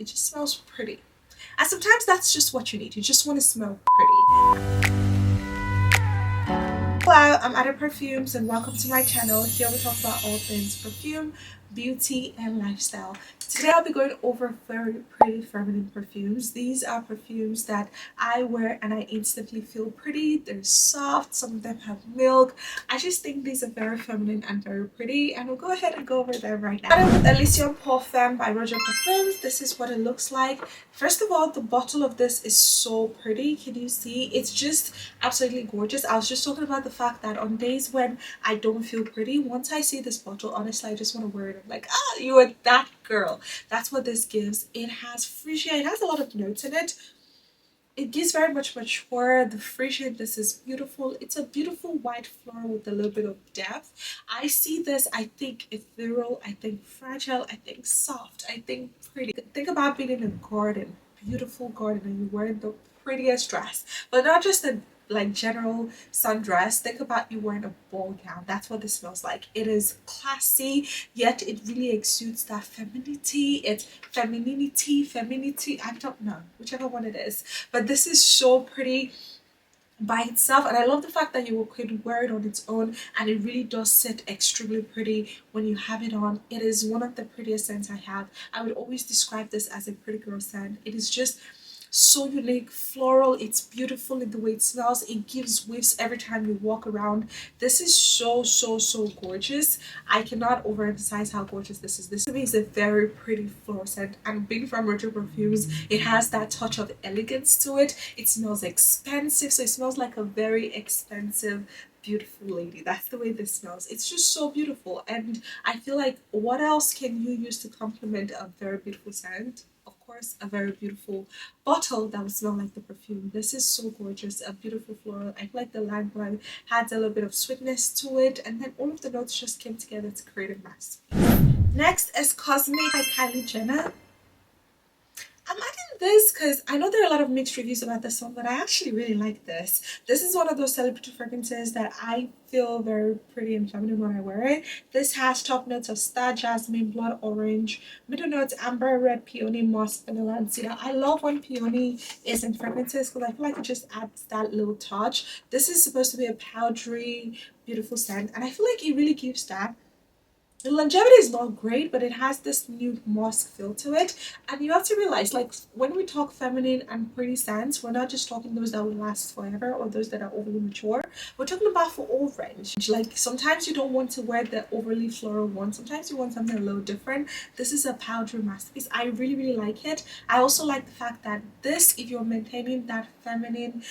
It just smells pretty. And sometimes that's just what you need. You just want to smell pretty. Hello, I'm Ada Perfumes and welcome to my channel. Here we talk about all things perfume, beauty and lifestyle. Today I'll be going over very pretty feminine perfumes. These are perfumes that I wear and I instantly feel pretty. They're soft, some of them have milk. I just think these are very feminine and very pretty, and we'll go ahead and go over them right now. Starting with Elysium Pour Femme by Perfumes. This is what it looks like. First of all, the bottle of this is so pretty. Can you see? It's just absolutely gorgeous. I was just talking about the fact that on days when I don't feel pretty, once I see this bottle, honestly I just want to wear it. I'm like, ah, you are that girl. That's what this gives. It has freesia. It has a lot of notes in it. It gives very much mature. The freesia, this is beautiful. It's a beautiful white floral with a little bit of depth. I see this, I think ethereal, I think fragile, I think soft, I think pretty. Think about being in a garden, beautiful garden, and you're wearing the prettiest dress, but not just a like general sundress. Think about you wearing a ball gown. That's what this smells like. It is classy, yet it really exudes that femininity. It's femininity, I don't know, whichever one it is, but this is so pretty by itself, and I love the fact that you could wear it on its own and it really does sit extremely pretty when you have it on. It is one of the prettiest scents I have. I would always describe this as a pretty girl scent. It is just so unique, floral. It's beautiful in the way it smells. It gives whiffs every time you walk around. This is so gorgeous. I cannot overemphasize how gorgeous this is. This to me is a very pretty floral scent, and being from Perfumes, it has that touch of elegance to it. It smells expensive, so it smells like a very expensive beautiful lady. That's the way this smells. It's just so beautiful, and I feel like what else can you use to complement a very beautiful scent? Of course, a very beautiful bottle that would smell like the perfume. This is so gorgeous. A beautiful floral. I feel like the limelight had a little bit of sweetness to it, and then all of the notes just came together to create a masterpiece. Next is Cosmic by Kylie Jenner. I'm adding this because I know there are a lot of mixed reviews about this one, but I actually really like this. This is one of those celebrity fragrances that I feel very pretty and feminine when I wear it. This has top notes of star jasmine, blood orange, middle notes amber, red, peony, musk, vanilla, and cedar. I love when peony is in fragrances because I feel like it just adds that little touch. This is supposed to be a powdery, beautiful scent, and I feel like it really gives that. The longevity is not great, but it has this nude musk feel to it. And you have to realize, like, when we talk feminine and pretty scents, we're not just talking those that will last forever or those that are overly mature. We're talking about for all range. Like, sometimes you don't want to wear the overly floral one. Sometimes you want something a little different. This is a powdery masterpiece. I really like it. I also like the fact that this, if you're maintaining that feminine,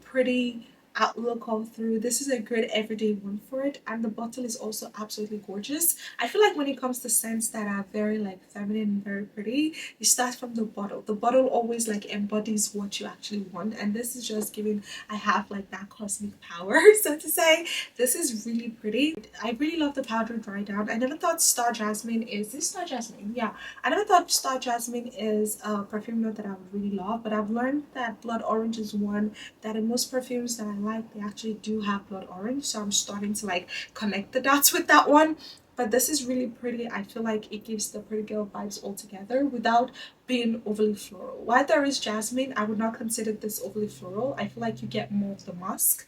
pretty outlook all through, this is a great everyday one for it. And the bottle is also absolutely gorgeous. I feel like when it comes to scents that are very like feminine and very pretty, you start from the bottle. The bottle always like embodies what you actually want, and this is just giving, I have like that cosmic power, so to say. This is really pretty. I really love the powder dry down. I never thought star jasmine is this star jasmine, yeah, I never thought star jasmine is a perfume note that I would really love, but I've learned that blood orange is one that in most perfumes that I like, they actually do have blood orange, so I'm starting to like connect the dots with that one. But this is really pretty. I feel like it gives the pretty girl vibes altogether without being overly floral. While there is jasmine, I would not consider this overly floral. I feel like you get more of the musk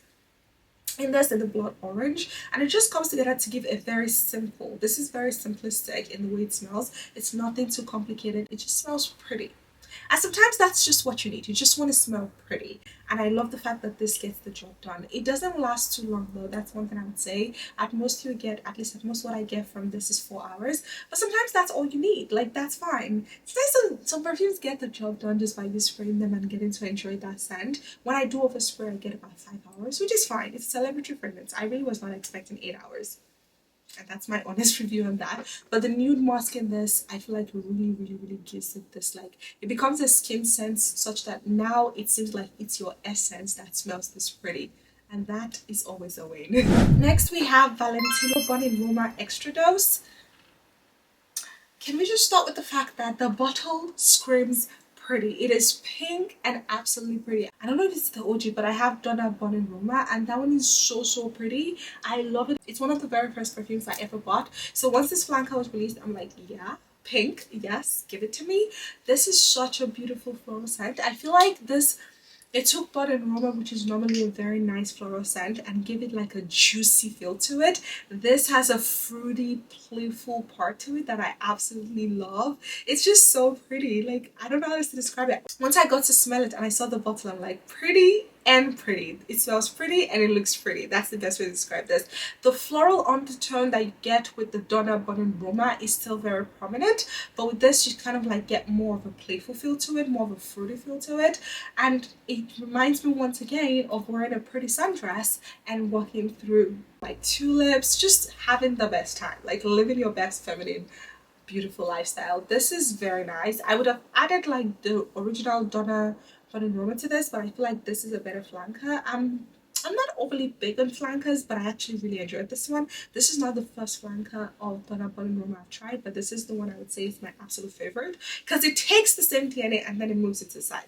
in this and the blood orange, and it just comes together to give a very simple, this is very simplistic in the way it smells. It's nothing too complicated. It just smells pretty. And sometimes that's just what you need. You just want to smell pretty. And I love the fact that this gets the job done. It doesn't last too long though. That's one thing I would say. At most you get, at least at most what I get from this is 4 hours. But sometimes that's all you need. Like, that's fine. Some perfumes get the job done just by you spraying them and getting to enjoy that scent. When I do overspray, I get about 5 hours, which is fine. It's a celebrity fragrance. I really was not expecting 8 hours. And that's my honest review on that. But the nude musk in this, I feel like it really gives it this, like, it becomes a skin sense such that now it seems like it's your essence that smells this pretty, and that is always a win. Next we have Valentino Born in Roma Extradose. Can we just start with the fact that the bottle screams pretty. It is pink and absolutely pretty. I don't know if it's the OG, but I have Donna Born in Roma, and that one is so pretty. I love it. It's one of the very first perfumes I ever bought. So once this flanker was released, I'm like, yeah, pink. Yes, give it to me. This is such a beautiful floral scent. I feel like this, it took Donna and Roma, which is normally a very nice floral scent, and give it like a juicy feel to it. This has a fruity, playful part to it that I absolutely love. It's just so pretty. Like, I don't know how else to describe it. Once I got to smell it and I saw the bottle, I'm like, pretty and pretty. It smells pretty and it looks pretty. That's the best way to describe this. The floral undertone that you get with the Donna and Roma is still very prominent, but with this you kind of like get more of a playful feel to it, more of a fruity feel to it, and it reminds me once again of wearing a pretty sundress and walking through like tulips, just having the best time, like living your best feminine beautiful lifestyle. This is very nice. I would have added like the original Donna and Roma to this, but I feel like this is a better flanker. I'm not overly big on flankers, but I actually really enjoyed this one. This is not the first flanker of Donna and Roma I've tried, but this is the one I would say is my absolute favorite because it takes the same DNA and then it moves it to the side.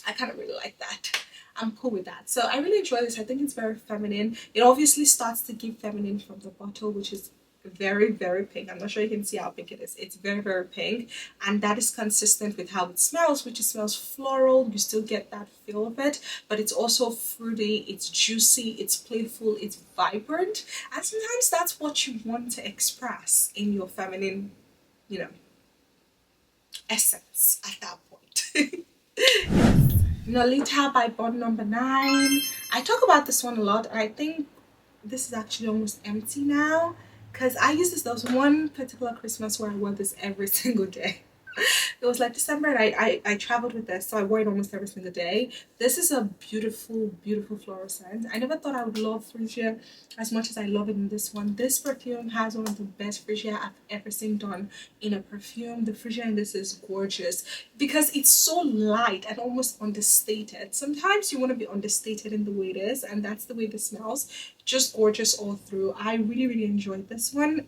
I kind of really like that. I'm cool with that. So I really enjoy this. I think it's very feminine. It obviously starts to give feminine from the bottle, which is very, very pink. I'm not sure you can see how pink it is. It's very, very pink, and that is consistent with how it smells, which it smells floral. You still get that feel of it, but it's also fruity, it's juicy, it's playful, it's vibrant, and sometimes that's what you want to express in your feminine, you know, essence at that point. Nolita by Bond Number 9. I talk about this one a lot, and I think this is actually almost empty now because I used this. There was one particular Christmas where I wore this every single day. It was like December, and I traveled with this, so I wore it almost every single day. This is a beautiful, beautiful floral scent. I never thought I would love freesia as much as I love it in this one. This perfume has one of the best freesia I've ever seen done in a perfume. The freesia in this is gorgeous because it's so light and almost understated. Sometimes you want to be understated in the way it is, and that's the way this smells. Just gorgeous all through. I really, really enjoyed this one.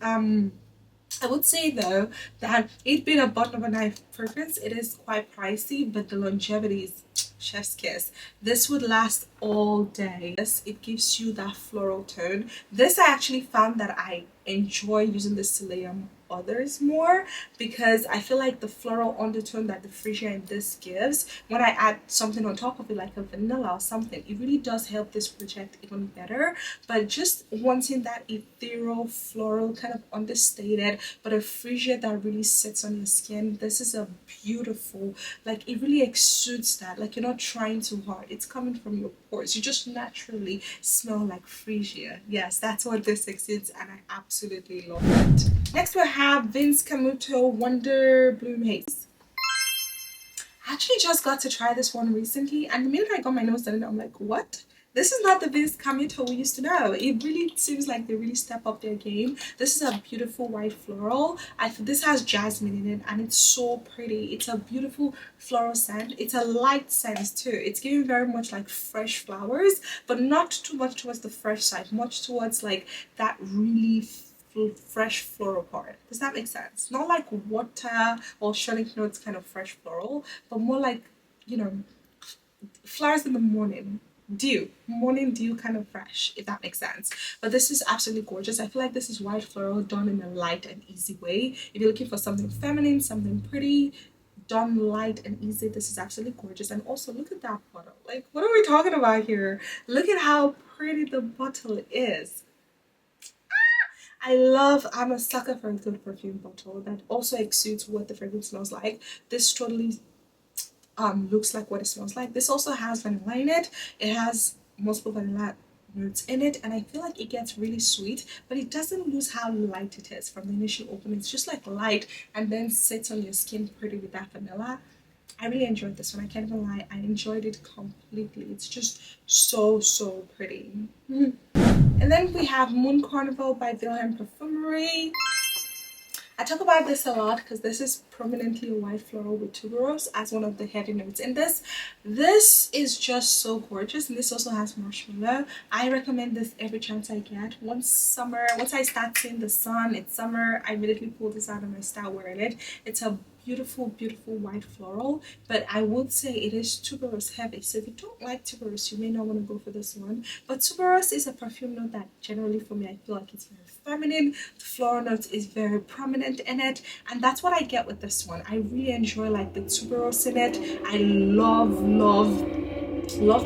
I would say though that it being a bottom of a knife fragrance, it is quite pricey, but the longevity is chef's kiss. This would last all day. It gives you that floral tone. This I actually found that I enjoy using this to layer others more because I feel like the floral undertone that the freesia in this gives, when I add something on top of it like a vanilla or something, it really does help this project even better. But just wanting that ethereal floral kind of understated but a freesia that really sits on your skin, this is a beautiful, like it really exudes that, like you're not trying too hard, it's coming from your pores, you just naturally smell like freesia. Yes, that's what this exudes, and I absolutely love it. Next we have Vince Camuto Wonderbloom Haze. I actually just got to try this one recently, and the minute I got my nose done, I'm like, what? This is not the Vince Camuto we used to know. It really seems like they really step up their game. This is a beautiful white floral. This has jasmine in it, and it's so pretty. It's a beautiful floral scent. It's a light scent too. It's giving very much like fresh flowers, but not too much towards the fresh side, much towards like that really fresh floral part. Does that make sense? Not like water or shonic notes kind of fresh floral, but more like, you know, flowers in the morning, morning dew kind of fresh, if that makes sense. But this is absolutely gorgeous. I feel like this is white floral done in a light and easy way. If you're looking for something feminine, something pretty, done light and easy, this is absolutely gorgeous. And also look at that bottle. Like, what are we talking about here? Look at how pretty the bottle is. I'm a sucker for a good perfume bottle that also exudes what the fragrance smells like. This totally looks like what it smells like. This also has vanilla in it. It has multiple vanilla notes in it, and I feel like it gets really sweet, but it doesn't lose how light it is from the initial opening. It's just like light and then sits on your skin pretty with that vanilla. I really enjoyed this one. I can't even lie, I enjoyed it completely. It's just so pretty. And then we have Moon Carnival by Wilhelm Perfumery. I talk about this a lot because this is prominently a white floral with tuberose as one of the heavy notes in this. This is just so gorgeous, and this also has marshmallow. I recommend this every chance I get. Once I start seeing the sun, it's summer, I immediately pull this out and I start wearing it. It's a beautiful, beautiful white floral, but I would say it is tuberose heavy. So if you don't like tuberose, you may not want to go for this one. But tuberose is a perfume note that generally for me, I feel like it's very feminine. The floral note is very prominent in it, and that's what I get with this one. I really enjoy like the tuberose in it. I love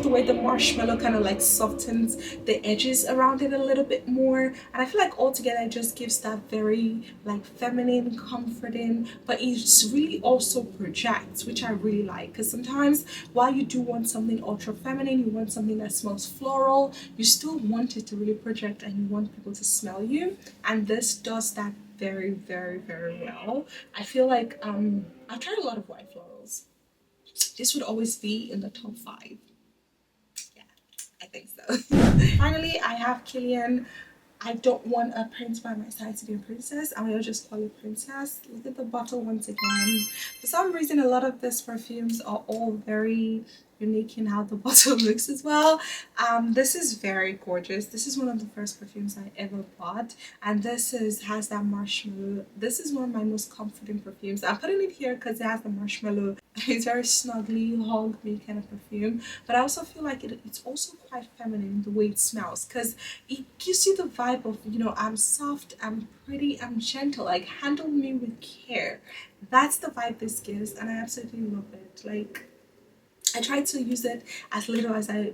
the way the marshmallow kind of like softens the edges around it a little bit more, and I feel like altogether it just gives that very like feminine, comforting, but it's really also projects, which I really like, because sometimes while you do want something ultra feminine, you want something that smells floral, you still want it to really project and you want people to smell you, and this does that very, very, very well. I feel like I've tried a lot of white florals. This would always be in the top 5. I think so. Finally, I have Killian. I don't want a prince by my side to be a princess. I'm gonna just call it princess. Look at the bottle once again. For some reason, a lot of these perfumes are all very unique in how the bottle looks as well. This is very gorgeous. This is one of the first perfumes I ever bought, and this has that marshmallow. This is one of my most comforting perfumes. I'm putting it here because it has the marshmallow. It's very snuggly, hug me kind of perfume, but I also feel like it's also quite feminine the way it smells, because it gives you the vibe of, you know, I'm soft, I'm pretty, I'm gentle, like handle me with care. That's the vibe this gives, and I absolutely love it. Like, I try to use it as little as I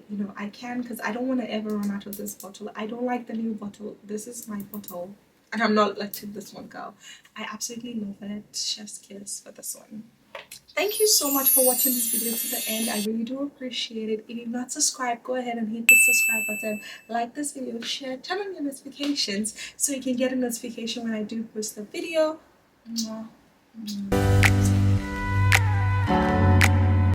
can, because I don't want to ever run out of this bottle. I don't like the new bottle. This is my bottle, and I'm not letting this one go. I absolutely love it. Chef's kiss for this one. Thank you so much for watching this video to the end. I really do appreciate it. If you're not subscribed, go ahead and hit the subscribe button, like this video, share, turn on your notifications so you can get a notification when I do post a video. Mwah. Mwah.